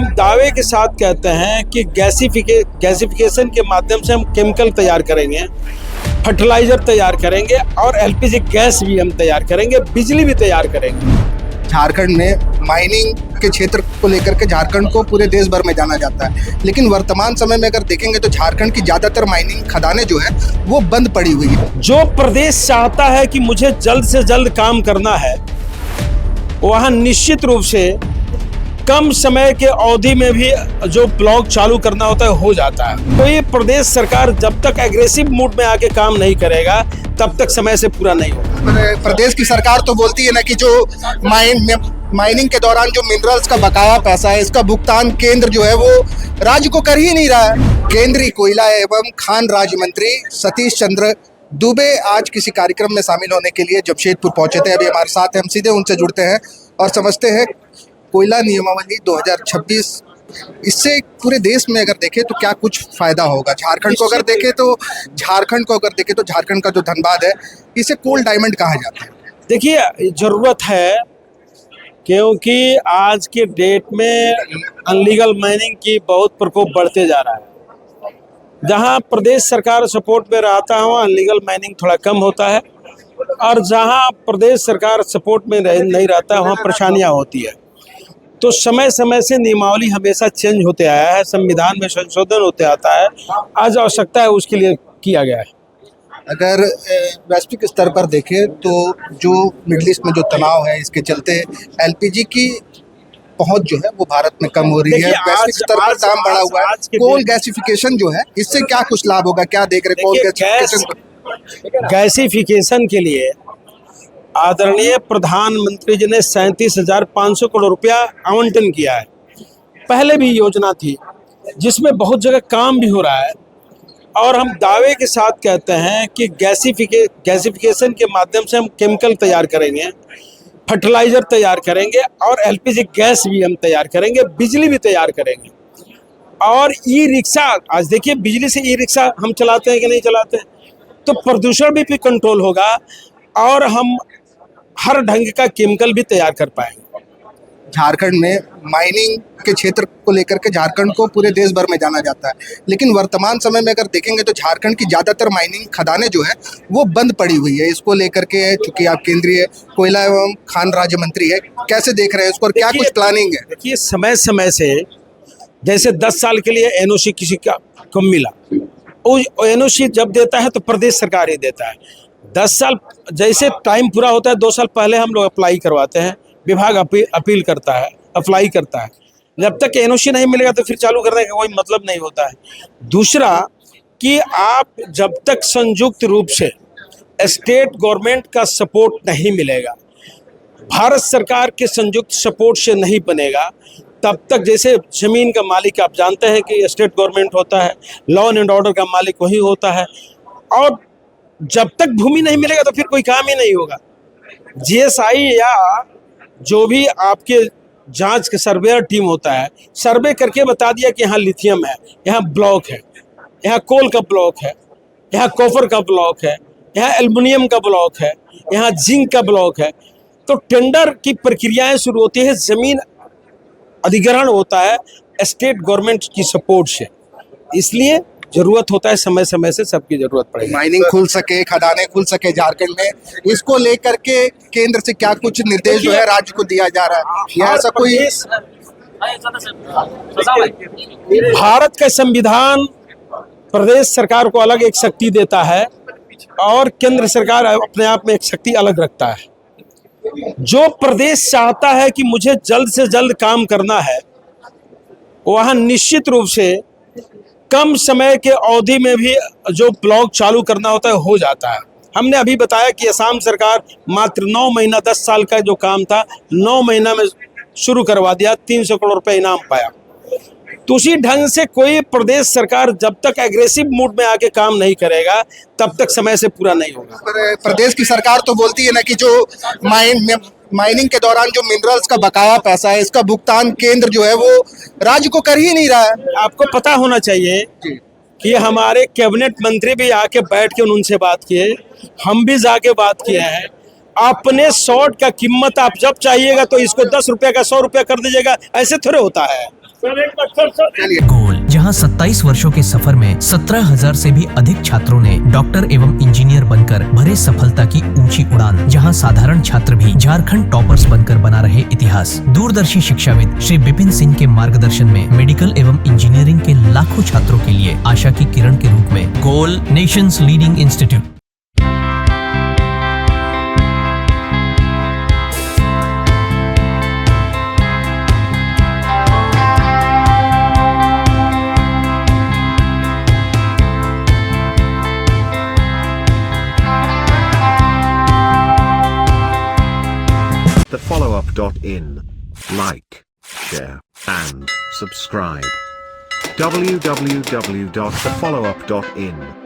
हम दावे के साथ कहते हैं कि गैसिफिकेशन के माध्यम से हम केमिकल तैयार करेंगे, फर्टिलाइजर तैयार करेंगे और एलपीजी गैस भी हम तैयार करेंगे, बिजली भी तैयार करेंगे। झारखंड में माइनिंग के क्षेत्र को लेकर के झारखंड को पूरे देश भर में जाना जाता है, लेकिन वर्तमान समय में अगर देखेंगे तो झारखंड की ज़्यादातर माइनिंग खदानें जो है वो बंद पड़ी हुई है। जो प्रदेश चाहता है कि मुझे जल्द से जल्द काम करना है, वहाँ निश्चित रूप से कम समय के अवधि में भी जो ब्लॉक चालू करना होता है हो जाता है। तो ये प्रदेश सरकार जब तक एग्रेसिव मूड में आके काम नहीं करेगा तब तक समय से पूरा नहीं होगा। प्रदेश की सरकार तो बोलती है ना कि जो माइनिंग के दौरान जो मिनरल्स का बकाया पैसा है, इसका भुगतान केंद्र जो है वो राज्य को कर ही नहीं रहा है। केंद्रीय कोयला एवं खान राज्य मंत्री सतीश चंद्र दुबे आज किसी कार्यक्रम में शामिल होने के लिए जमशेदपुर पहुंचे थे। अभी हमारे साथ हैं, हम सीधे उनसे जुड़ते हैं और समझते हैं कोयला नियमावली 2026 इससे पूरे देश में अगर देखें तो क्या कुछ फायदा होगा। झारखंड को अगर देखें तो झारखंड का जो धनबाद है इसे कोल डायमंड कहा जाता है। देखिए, जरूरत है क्योंकि आज के डेट में अनलीगल माइनिंग की बहुत प्रकोप बढ़ते जा रहा है। जहां प्रदेश सरकार सपोर्ट में रहता है वहाँ अनलीगल माइनिंग थोड़ा कम होता है, और जहां प्रदेश सरकार सपोर्ट में नहीं रहता है वहाँ परेशानियाँ होती है। तो समय समय से नियमावली हमेशा चेंज होते आया है, संविधान में संशोधन होते आता है, आज आवश्यकता है उसके लिए किया गया है। अगर वैश्विक स्तर पर देखें तो जो मिडिल ईस्ट में जो तनाव है, इसके चलते एलपीजी की पहुंच जो है वो भारत में कम हो रही है। वैश्विक स्तर पर दाम बढ़ा हुआ है। कोल गैसिफिकेशन जो है इससे क्या कुछ लाभ होगा, क्या देख रहे कोल गैसिफिकेशन? गैसिफिकेशन के लिए आदरणीय प्रधानमंत्री जी ने 37,500 करोड़ रुपया आवंटन किया है। पहले भी योजना थी जिसमें बहुत जगह काम भी हो रहा है, और हम दावे के साथ कहते हैं कि गैसिफिकेशन के माध्यम से हम केमिकल तैयार करेंगे, फर्टिलाइजर तैयार करेंगे और एलपीजी गैस भी हम तैयार करेंगे, बिजली भी तैयार करेंगे। और ई रिक्शा, आज देखिए बिजली से ई रिक्शा हम चलाते हैं कि नहीं चलाते हैं, तो प्रदूषण भी कंट्रोल होगा और हम हर ढंग का केमिकल भी तैयार कर पाएंगे। झारखंड में माइनिंग के क्षेत्र को लेकर के झारखंड को पूरे देश भर में जाना जाता है, लेकिन वर्तमान समय में अगर देखेंगे तो झारखंड की ज़्यादातर माइनिंग खदानें जो है वो बंद पड़ी हुई है। इसको लेकर के चूंकि आप केंद्रीय कोयला एवं खान राज्य मंत्री है, कैसे देख रहे हैं इसको और क्या कुछ प्लानिंग है? देखिए, समय समय से जैसे 10 साल के लिए एनओसी किसी का कम मिला, वो एनओसी जब देता है तो प्रदेश सरकार ही देता है। 10 साल जैसे टाइम पूरा होता है 2 साल पहले हम लोग अप्लाई करवाते हैं, विभाग अपील करता है, अप्लाई करता है। जब तक एनओसी नहीं मिलेगा तो फिर चालू करने का कोई मतलब नहीं होता है। दूसरा कि आप जब तक संयुक्त रूप से स्टेट गवर्नमेंट का सपोर्ट नहीं मिलेगा, भारत सरकार के संयुक्त सपोर्ट से नहीं बनेगा, तब तक जैसे जमीन का मालिक आप जानते हैं कि स्टेट गवर्नमेंट होता है, लॉ एंड ऑर्डर का मालिक वही होता है, और जब तक भूमि नहीं मिलेगा तो फिर कोई काम ही नहीं होगा। जीएसआई या जो भी आपके जांच के सर्वेयर टीम होता है, सर्वे करके बता दिया कि यहाँ लिथियम है, यहाँ ब्लॉक है, यहाँ कोल का ब्लॉक है, यहाँ कॉपर का ब्लॉक है, यहाँ एल्युमिनियम का ब्लॉक है, यहाँ जिंक का ब्लॉक है, तो टेंडर की प्रक्रियाएं शुरू होती है, जमीन अधिग्रहण होता है स्टेट गवर्नमेंट की सपोर्ट से। इसलिए जरूरत होता है, समय समय से सबकी जरूरत पड़ेगी। माइनिंग खुल सके, खदानें खुल सके झारखंड में, इसको लेकर के केंद्र से क्या कुछ निर्देश जो है राज्य को दिया जा रहा है या ऐसा कोई? भारत का संविधान प्रदेश सरकार को अलग एक शक्ति देता है और केंद्र सरकार अपने आप में एक शक्ति अलग रखता है। जो प्रदेश चाहता है कि मुझे जल्द से जल्द काम करना है, वहाँ निश्चित रूप से कम समय के अवधि में भी जो ब्लॉक चालू करना होता है हो जाता है। हमने अभी बताया कि असम सरकार मात्र 9 महीना, 10 साल का जो काम था 9 महीना में शुरू करवा दिया, 300 करोड़ रुपए इनाम पाया। तो उसी ढंग से कोई प्रदेश सरकार जब तक एग्रेसिव मूड में आके काम नहीं करेगा तब तक समय से पूरा नहीं होगा। प्रदेश की सरकार तो बोलती है ना कि जो माइनिंग के दौरान जो मिनरल्स का बकाया पैसा है, इसका भुगतान केंद्र जो है वो राज्य को कर ही नहीं रहा है। आपको पता होना चाहिए कि हमारे कैबिनेट मंत्री भी आके बैठ के उनसे बात किए, हम भी जाके बात किए हैं। अपने शॉर्ट का कीमत आप जब चाहिएगा तो इसको 10 रुपये का 100 रुपया कर दीजिएगा, ऐसे थोड़े होता है। चलिए गोल, जहां 27 वर्षों के सफर में 17,000 से भी अधिक छात्रों ने डॉक्टर एवं इंजीनियर बनकर भरे सफलता की ऊंची उड़ान, जहां साधारण छात्र भी झारखंड टॉपर्स बनकर बना रहे इतिहास। दूरदर्शी शिक्षाविद श्री विपिन सिंह के मार्गदर्शन में मेडिकल एवं इंजीनियरिंग के लाखों छात्रों के लिए आशा की किरण के रूप में गोल, nation's leading institute. thefollowup.in. Like, share, and subscribe. www.thefollowup.in